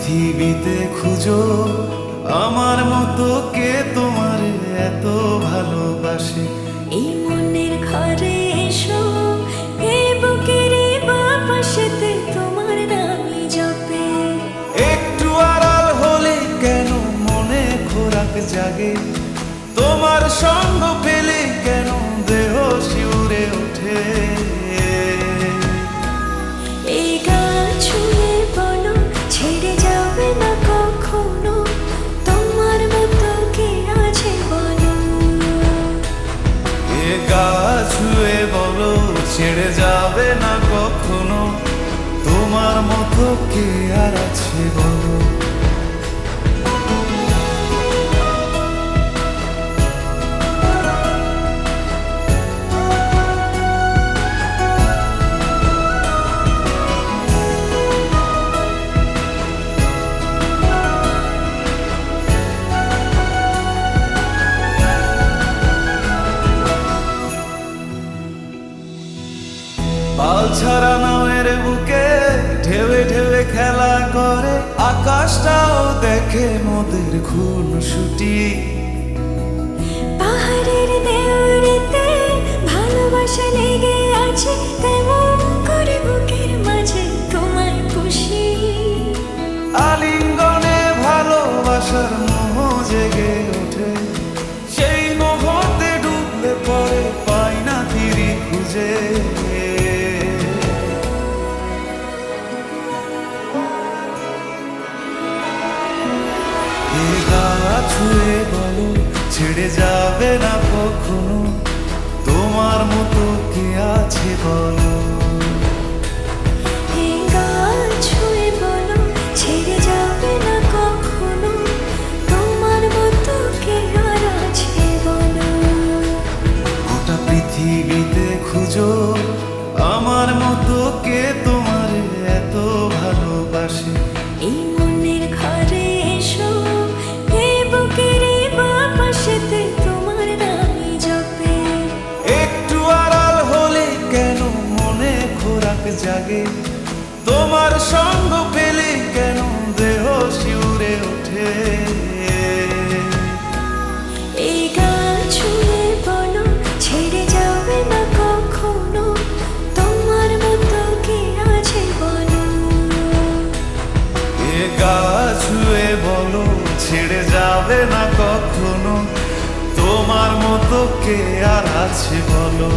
পৃথিবীতে খুঁজো আমার মতো কে তোমার এত ভালোবাসে। এই মনের ঘরে এসো, এই বুকের বাপাশেতে তোমার নামই জপে। একটু আড়াল হলে কেন মনে খোরাক জাগে, তোমার সঙ্গ পেলে কেন দেহ শিউরে ওঠে। এই গান ছুঁয়ে বলো ছেড়ে যাবে না কখনো, তোমার মতো কে আছে বলো। এ গা ছুঁয়ে বলো ছেড়ে যাবে না কখনো, তোমার মতো কে আর আছে বলো। পাল ছাড়া নামের বুকে ঢেউে ঢেউে খেলা করে, আকাশটাও দেখে মোদের খুনসুটি। পাহাড়ের দেউড়িতে ভালোবাসা লেগে আছে, তেমন করে বুকের মাঝে তোমায় পুষি। আলিঙ্গনে ভালোবাসার মোহ জেগে ওঠে, সেই মোহতে ডুবলে পরে পাই না তীরে খুঁজে। এ গা ছুঁয়ে বলো ছেড়ে যাবে না কখনো, তোমার মতো কে আছে বলো। এই গান ছুঁয়ে বলো ছেড়ে যাবে না কখনো, তোমার মতো কে আর আছে বলো। গোটা পৃথিবীতে খুঁজো আমার মতো কে তোমার এত ভালোবাসে। এই মনের ঘরে এসো, এই বুকের বাপাশেতে তোমার নামই জপে। একটু আড়াল হলে কেন মনে খোরাক জাগে, তোমার সঙ্গ পেলে কেন দেহ শিউরে ওঠে। এই গান ছুঁয়ে বলো ছেড়ে যাবে না কখনো, তোমার মতো কে আছে বলো। এ গা ছুঁয়ে বলো ছেড়ে যাবে না কখনো, তোমার মতো কে আর আছে বলো।